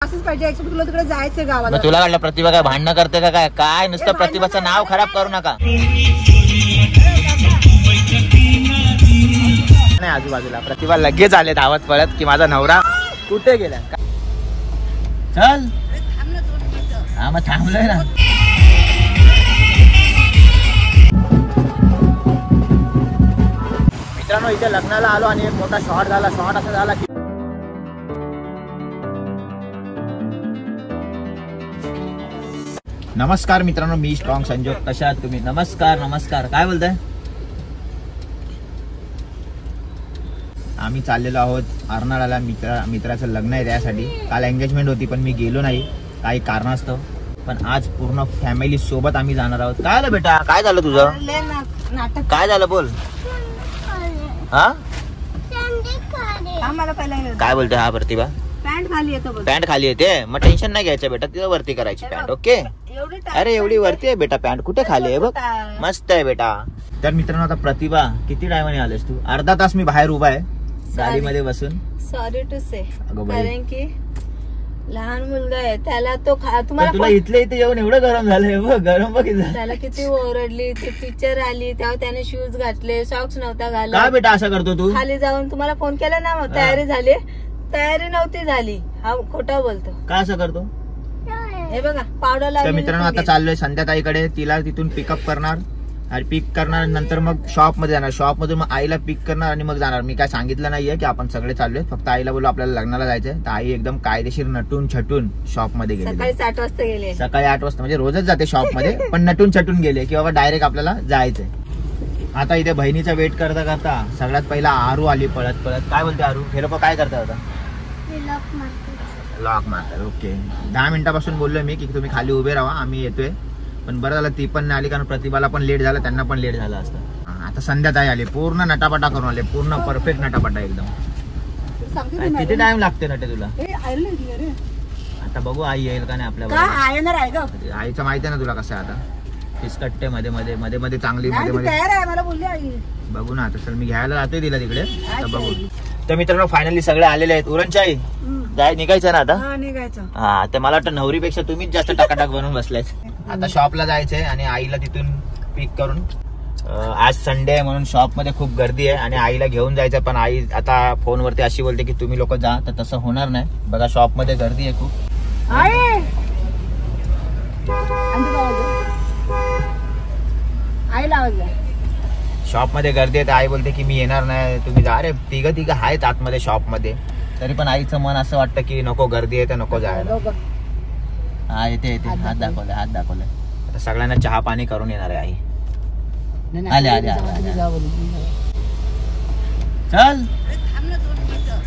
असंच पाहिजे. तुला तिकडे जायचं गावाला. तुला काढलं प्रतिभा काय भांडणं करते का काय? काय नुसतं प्रतिभाचं नाव खराब करू नका. नाही आजूबाजूला प्रतिभा लगेच आले धावत पळत की माझा नवरा कुठे गेला. चल हा मग थांबलोय ना. मित्रांनो इथे लग्नाला आलो आणि एक मोठा शॉट झाला. शॉट असा झाला की नमस्कार मित्रांनो, मी स्ट्रॉंग संजोग. कशा आहात तुम्ही? नमस्कार नमस्कार. काय बोलताय? आम्ही चाललेलो आहोत अर्नाळ्याला. मित्राचं लग्न आहे त्यासाठी. काल एंगेजमेंट होती पण मी गेलो नाही काही कारणास्तव. पण आज पूर्ण फॅमिली सोबत आम्ही जाणार आहोत. काय झालं बेटा? काय झालं तुझं? काय झालं बोल. हा काय बोलते? हा प्रतिभा पॅन्ट खाली येते. मग टेन्शन नाही घ्यायचं बेटा, तिला वरती करायची पॅन्ट. ओके. अरे एवढी वरती आहे बेटा पॅन्ट, कुठे खाली आहे बघ. मस्त आहे बेटा. तर मित्रांनो आता प्रतिभा किती टायमाने आलेस तू? अर्धा तास मी बाहेर उभा आहे गाडीमध्ये बसून. सॉरी टू से, कारण की लहान मुलगा आहे त्याला तो तुम्हाला तुला इथले इथे येऊन एवढं गरम झालंय बघ. गरम बघ त्याला किती ओरडली. ती टीचर आली तेव्हा त्याने शूज घातले, सॉक्स नव्हता घालत. काय बेटा असं करतो तू? खाली जाऊन तुम्हाला फोन केला ना, तयारी झाली. तयारी नव्हती झाली. हा खोटा बोलतो. काय असं करतो? हे बघा पावडर लावली. मित्रांनो आता चाललोय संध्याताईकडे. तिला तिथून पिकअप करणार आणि पिक करणार, नंतर मग शॉप मध्ये जाणार. शॉप मधून मग आईला पिक करणार आणि मग जाणार. मी काय सांगितलं नाहीये की आपण सगळे चाललोय, फक्त आईला बोललो आपल्याला लग्नाला जायचंय. तर आई एकदम कायदेशीर नटून छटून शॉप मध्ये गेले. सकाळी 8 वाजता गेले. सकाळी 8 वाजता म्हणजे रोजच जाते शॉप मध्ये, पण नटून छटून गेले की बाबा डायरेक्ट आपल्याला जायचंय. आता इथे बहिणीचा वेट करता करता सगळ्यात पहिला आरू आली पळत पळत. काय बोलते आरू? हे लोक काय करतात आता? लॉक मारतात. ओके. 10 मिनिटापासून बोललोय मी की तुम्ही खाली उभे राहा, आम्ही येतोय. पण बरं झालं ती पण नाही आली, कारण प्रतिभाला पण लेट झालं, त्यांना पण लेट झालं असतं. आता संध्याताई आले, पूर्ण नटापटा करून आले. पूर्ण परफेक्ट नटापटा एकदम. किती टाइम लागते नटे तुला? आता बघू आई येईल का नाही आपल्या. आईचं माहिती आहे ना तुला कसं आहे आता. फिसकट्टे मध्ये मध्ये मध्ये मध्ये चांगली मध्ये मध्ये बघू ना. आता चल मी घ्यायला जातोय तिला तिकडे. बघू. तर मित्रांनो फायनली सगळे आलेले आहेत. उरणची आई जाय निघायचं ना आता? निघायचं. हा तर मला वाटतं नवरीपेक्षा तुम्हीच जास्त टाकाटाक बनवून बसलाय. आता शॉपला जायचंय आणि आईला तिथून पिक करून. आज संडे आहे म्हणून शॉप मध्ये खूप गर्दी आहे आणि आईला घेऊन जायचं. पण आई आता फोनवरती अशी बोलते की तुम्ही लोक जा, तर तसं होणार नाही. बघा शॉप मध्ये गर्दी आहे खूप. शॉप मध्ये गर्दी आहे तर आई बोलते की मी येणार नाही, तुम्ही जा. अरे तिघं आहेत आतमध्ये शॉप मध्ये, तरी पण आईचं मन असं वाटतं की नको, गर्दी आहे तर नको जायला. हा येते येते. हात दाखवलाय हात दाखवलाय. आता सगळ्यांना चहा पाणी करून येणार आहे आई. आले आले आले. चल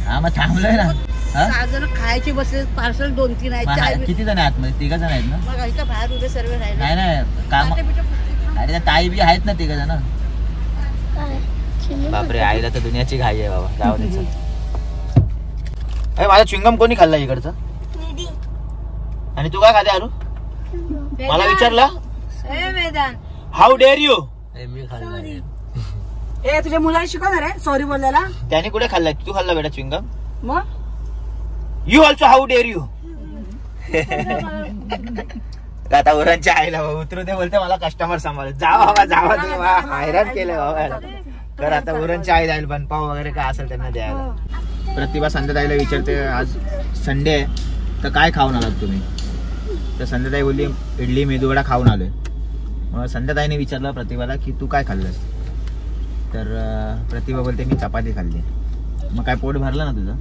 हा मग थांबलोय ना. खायचे बसले पार्सल 2-3 आहेत. किती जण आहेत आतमध्ये? 3 जण आहेत ना. बाहेर उभे सर्व राहिले. नाही नाही काम. अरे ताई बी आहेत ना 3 जण. बापरे आईला तर दुनियाची घाई आहे बाबा. जाऊ दे. अरे माझा च्युइंगम कोणी खाल्ला इकडचं? आणि तू काय खाते आरू? मला विचारला हाऊ डेअर यू. मी ए तुझ्या मुलाला शिकवणार आहे सॉरी बोलायला. त्याने कुठे खाल्लाय? तू खाल्ला बेटा च्युइंगम? मग you also how dare you. आता उरणच्या आईला उतरू दे बोलते, मला कस्टमर सांभाळ. जा बाबा जावा तुम्ही. हैराण केलं बाबा. तर आता उरणच्या आई जाईल पण पाव वगैरे काय असेल त्यांना द्यायला. प्रतिभा संध्याताईला विचारते आज संडे आहे तर काय खाऊन आलात तुम्ही? तर संध्याताई बोलली इडली मेदूवडा खाऊन आलोय. मग संध्याताईने विचारलं प्रतिभाला की तू काय खाल्लंस? तर प्रतिभा बोलते मी चपाती खाल्ली. मग काय पोट भरलं ना तुझं?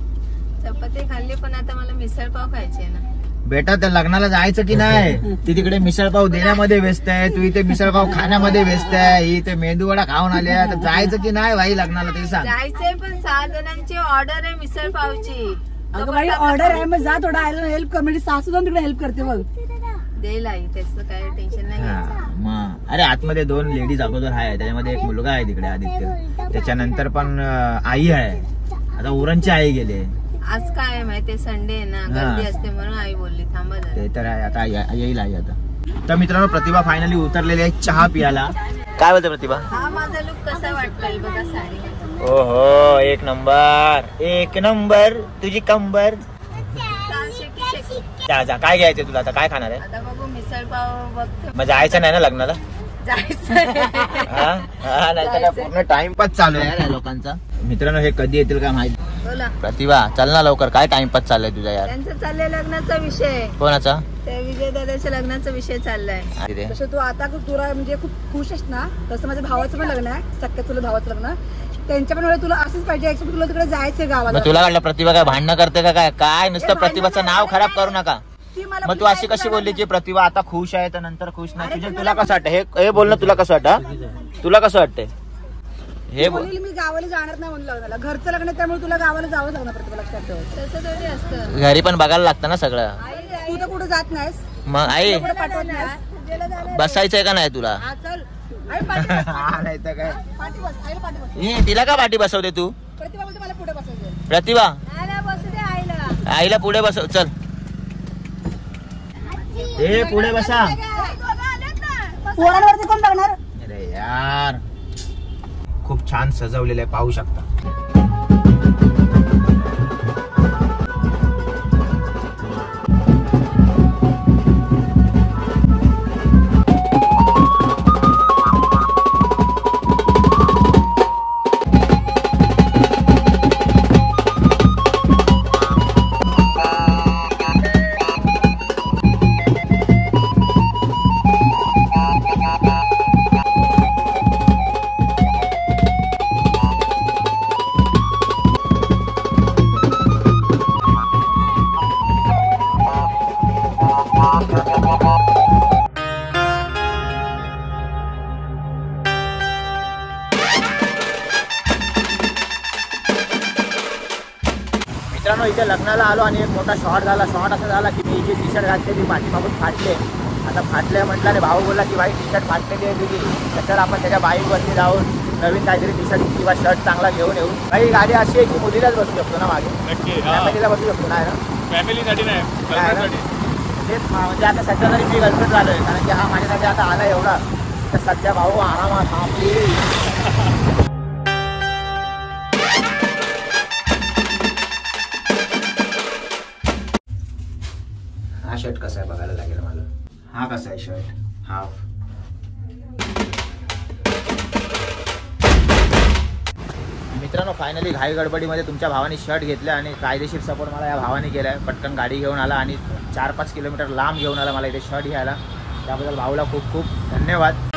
चपाती खाल्ली पण आता मला मिसळ पाव खायची आहे ना. बेटा त्या लग्नाला जायचं की नाही? ती तिकडे मिसळपाव देण्यामध्ये व्यस्त आहे, तू इथे मिसळपाव खाण्यामध्ये व्यस्त आहे. ही इथे मेंदूवडा खाऊन आले, तर जायचं की नाही भाई लग्नाला ते सांग. जायचंय पण 6 जणांची ऑर्डर आहे मिसळ पावची. ऑर्डर आहे मग जा थोडा आयला हेल्प कर. म्हणजे सासू जाऊन तिकडे हेल्प करते बघ. देईल आई, त्याचं काय टेन्शन नाही. मग अरे आतमध्ये 2 लेडीज अगोदर आहे, त्याच्यामध्ये एक मुलगा आहे तिकडे आदित्य, त्याच्यानंतर पण आई आहे. आता उरणची आई गेले. आज काय आहे माहितीये संडे आहे ना, गर्दी असते म्हणून आई बोलली थांबा जरा. ते तर आहे. आता येईल आई आता. तर मित्रांनो प्रतिभा फायनली उतरलेली आहे चहा पियाला. काय बोलते प्रतिभा? हा माझा लुक कसा वाटतोय बघा साडी. ओहो एक नंबर एक नंबर. तुझी कंबर जा जा, काय घ्यायचंय तुला आता? काय खाणार आहे? आता बघू मिसळ पाव बघतो. मग जायचं नाही ना लग्नाला? जायचं नाही तर पूर्ण टाइमपास चालू आहे यार लोकांचा. मित्रांनो हे कधी येतील काय माहिती. बोला प्रतिभा चल ना लवकर, काय टाइमपास चाललाय तुझा यार? त्यांचं चाललंय लग्नाचा विषय. कोणाचा? ते विजय दादाच्या लग्नाचा विषय चाललाय. तसं तू आता तुला म्हणजे खूप खुश आहेस ना, तसं माझ्या भावाचं पण लग्न आहे, सख्या तुला भावाचं लग्न. त्यांच्या पण वेळेला तुला असंच पाहिजे, तुला तिकडे जायचंय गावाला. मग तुला वाटलं प्रतिभा काय भांडणं करते का? काय नुसतं प्रतिभाचं नाव खराब करू नका. मग तू अशी कशी बोलली की प्रतिभा आता खुश आहे तर नंतर खुश नाही? तुझे तुला कसं वाटतं हे बोलणं? तुला कसं वाटतं? तुला कसं वाटतंय हे बोल? मी गावाला जाणार नाही म्हणून लग्नाला, घरचं लग्न त्यामुळे तुला गावाला जावं लागणार. प्रतिभा लक्षात ठेव. तसं थोडी असतं. घरी पण बघायला लागतं ना सगळं. तू तर कुठं जात नाहीस, मग आई पाठवत नाहीस. बसायचंय का नाही तुला? चल आई पाठी बस. नाही तर काय पाठी बस, आईला पाठी बस. तिला का पाठी बसवते तू? प्रतिभा बोलते मला पुढे बसायचं. प्रतिभा आईला बसू दे आईला. आईला पुढे बसव. चल ए पुढे बसा. पोरांवरती कोण बघणार? अरे यार खूप छान सजवलेलं आहे, पाहू शकता. मित्रांनो इथे लग्नाला आलो आणि एक मोठा शॉट झाला. शॉट असा झाला की मी जे टी शर्ट घातले ती पाठीमागून फाटले. आता फाटले म्हटलं आणि भाऊ बोलला की भाई टी शर्ट फाटलेली आहे तुझी, तर आपण त्याच्या बाईकवरती जाऊन नवीन काहीतरी टी शर्ट किंवा शर्ट चांगला घेऊन येऊ. काही गाडी अशी आहे की मुलीलाच बसू शकतो ना मागे, फॅमिलीला बसू शकतो ना फॅमिलीसाठी नाही. तेच म्हणजे आता सध्या तरी मी गर्लफ्रेंड झालोय, कारण की हा माझ्यासाठी आता आला एवढा, तर सध्या भाऊ आरामात हा प्लीज. हा शर्ट कसा आहे बघायला लागेल मला. हा कसा आहे शर्ट? हाफ. मित्रांनो फायनली घाई गडबडीमध्ये तुमच्या भावाने शर्ट घेतला आणि कायदेशीर सपोर्ट मला या भावाने केलाय. पटकन गाडी घेऊन आला आणि 4-5 किलोमीटर लांब घेऊन आला मला इथे शर्ट घ्यायला. त्याबद्दल भाऊला खूप खूप धन्यवाद.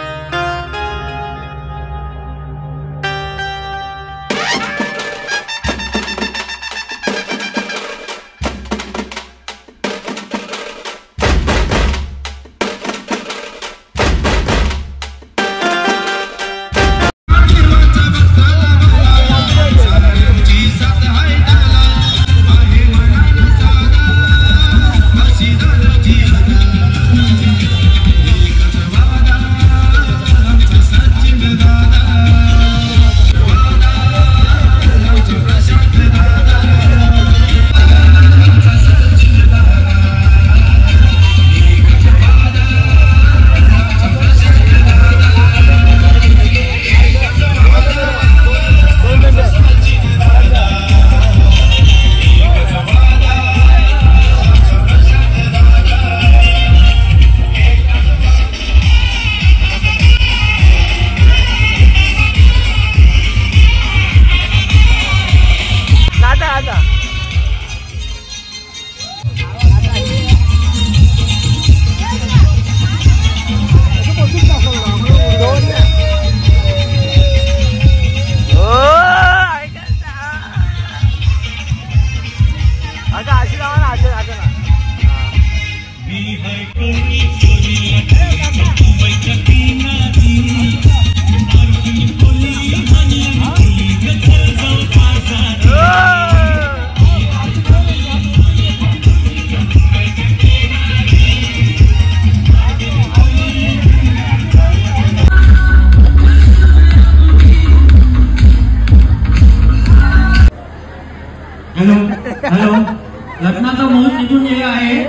हॅलो लग्नाचा मुहूर्त निघून गेला आहे.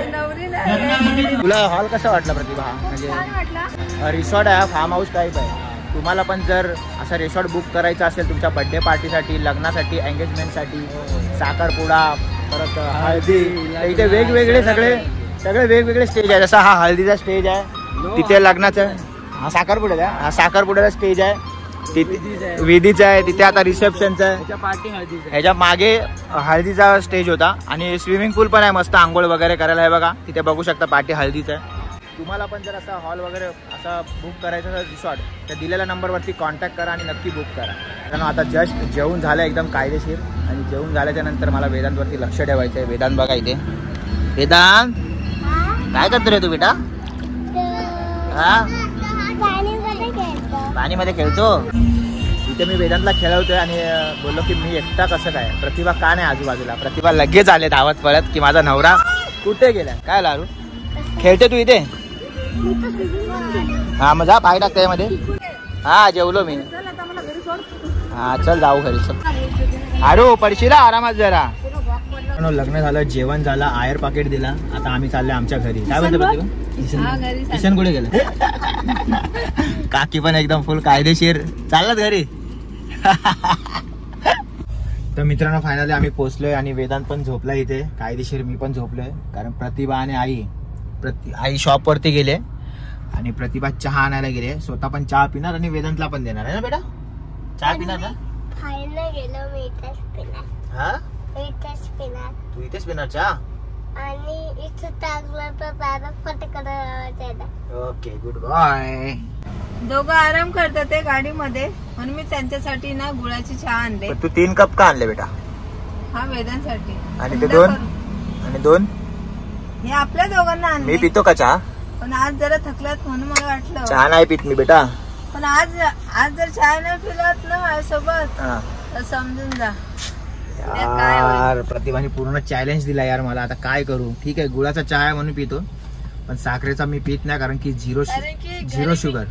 तुला हॉल कसा वाटला प्रतिभा? म्हणजे रिसॉर्ट आहे, फार्म हाऊस टाईप आहे. तुम्हाला पण जर असा रिसॉर्ट बुक करायचा असेल तुमच्या बर्थडे पार्टीसाठी, लग्नासाठी, एंगेजमेंटसाठी, साखरपुडा, परत हळदी, इथे वेगवेगळे सगळे सगळे वेगवेगळे स्टेज आहे. जसा हा हळदीचा स्टेज आहे, तिथे लग्नाचं, हा साखरपुड्याचा, हा साखरपुड्याचा स्टेज आहे, तिथे विधीचा आहे, तिथे आता रिसेप्शनचा आहे. ह्याच्या मागे हळदीचा स्टेज होता आणि स्विमिंग पूल पण आहे मस्त आंघोळ वगैरे करायला आहे बघा. तिथे बघू शकता पाठी हळदीचा आहे. तुम्हाला पण जर असा हॉल वगैरे असा बुक करायचा असेल रिसॉर्ट, तर दिलेल्या नंबरवरती कॉन्टॅक्ट करा आणि नक्की बुक करा. कारण आता जस्ट जेवून झालं एकदम कायदेशीर, आणि जेवून झाल्याच्या नंतर मला वेदांतवरती लक्ष ठेवायचं आहे. वेदांत बघा इथे. वेदांत काय करतो रे तू बेटा? हा पाणीमध्ये खेळतो. इथे मी वेदांतला खेळवतोय आणि बोललो की मी एकटा कसं काय, प्रतिभा का नाही आजूबाजूला. प्रतिभा लगेच आले धावत पळत की माझा नवरा कुठे गेला. काय लारू खेळते तू इथे? हा मग जा पाय टाक त्यामध्ये. हा जेवलो मी. हा चल जाऊ घरी. चल आरू पडशीला आरामात जरा. लग्न झालं, जेवण झालं, आयर पाकिट दिला. आता आम्ही चाललोय आमच्या घरी. काय म्हणतो प्रतिभा? किशन कुठे गेलं? काकी पण एकदम फुल कायदेशीर चाललात घरी. तर मित्रांनो फायनली आम्ही पोहोचलोय आणि वेदांत पण झोपलाय इथे कायदेशीर. मी पण झोपलोय कारण प्रतिभा आणि आई शॉप वरती गेले आणि प्रतिभा चहा आणायला गेले. स्वतः पण चहा पिणार आणि वेदांतला पण देणार आहे ना बेटा. चहा पिणार ना? हा तू इथेच पिणार चहा? आणि इथं टाकलं तर फटकन. Okay goodbye. दोघं आराम करतात ते गाडीमध्ये, म्हणून मी त्यांच्यासाठी ना गुळाची चहा आणले. तू 3 कप का आणले बेटा? हा वेदांसाठी. आणि ते 2 हे आपल्या दोघांना आणले. मी पितो का चहा? पण आज जरा थकलात म्हणून मला वाटलं. चहा नाही पित मी बेटा. पण आज जर चहा नाही पिलात ना माझ्यासोबत तर समजून जा. यार प्रतिभाने पूर्ण चॅलेंज दिला यार मला. आता काय करू? ठीक आहे गुळाचा चहा आहे म्हणून पितो, पण साखरेचा मी पित नाही कारण की झिरो शुगर.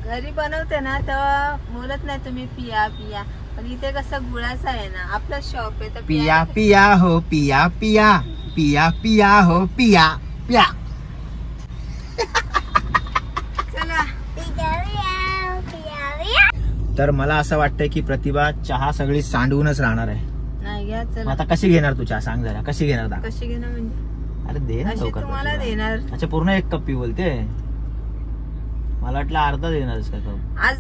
घरी बनवते ना तेव्हा बोलत नाही तुम्ही पिया पिया, पण इथे कसं गुळाचा आहे ना, आपला शॉप आहे तर पिया पिया हो पिया पिया पिया पिया हो पिया पिया. चला. तर मला असं वाटतंय की प्रतिभा चहा सगळी सांडवूनच राहणार आहे. नाही घ्या चला. आता कशी घेणार तू चहा सांग जरा, कशी घेणार? कशी घेणार म्हणजे? अरे दे ना अशी लवकर. तुम्हाला देणार. अच्छा पूर्ण 1 कप पी बोलते. मला वाटलं अर्धा देणार का कप. आज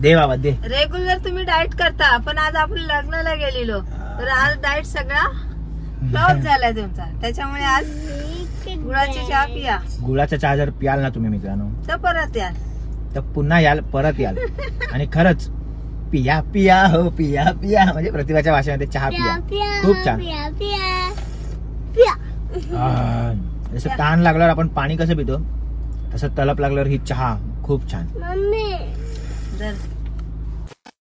दे बाबा दे. रेग्युलर तुम्ही डाएट करता, पण आज आपण लग्नाला गेलेलो तर आज डाएट सगळा फ्लॉप झालाय तुमचा. त्याच्यामुळे आज गुळाची चहा पिया. गुळाचा चहा जर पियाल ना तुम्ही मित्रांनो तर परत याल, तर पुन्हा याल, परत याल. आणि खरंच पिया पिया हो पिया पिया म्हणजे प्रतिभाच्या भाषेमध्ये चहा पिया खूप छान. जसं तहान लागल्यावर आपण पाणी कसं पितो, तसं तलप लागल्यावर ही चहा खूप छान. जर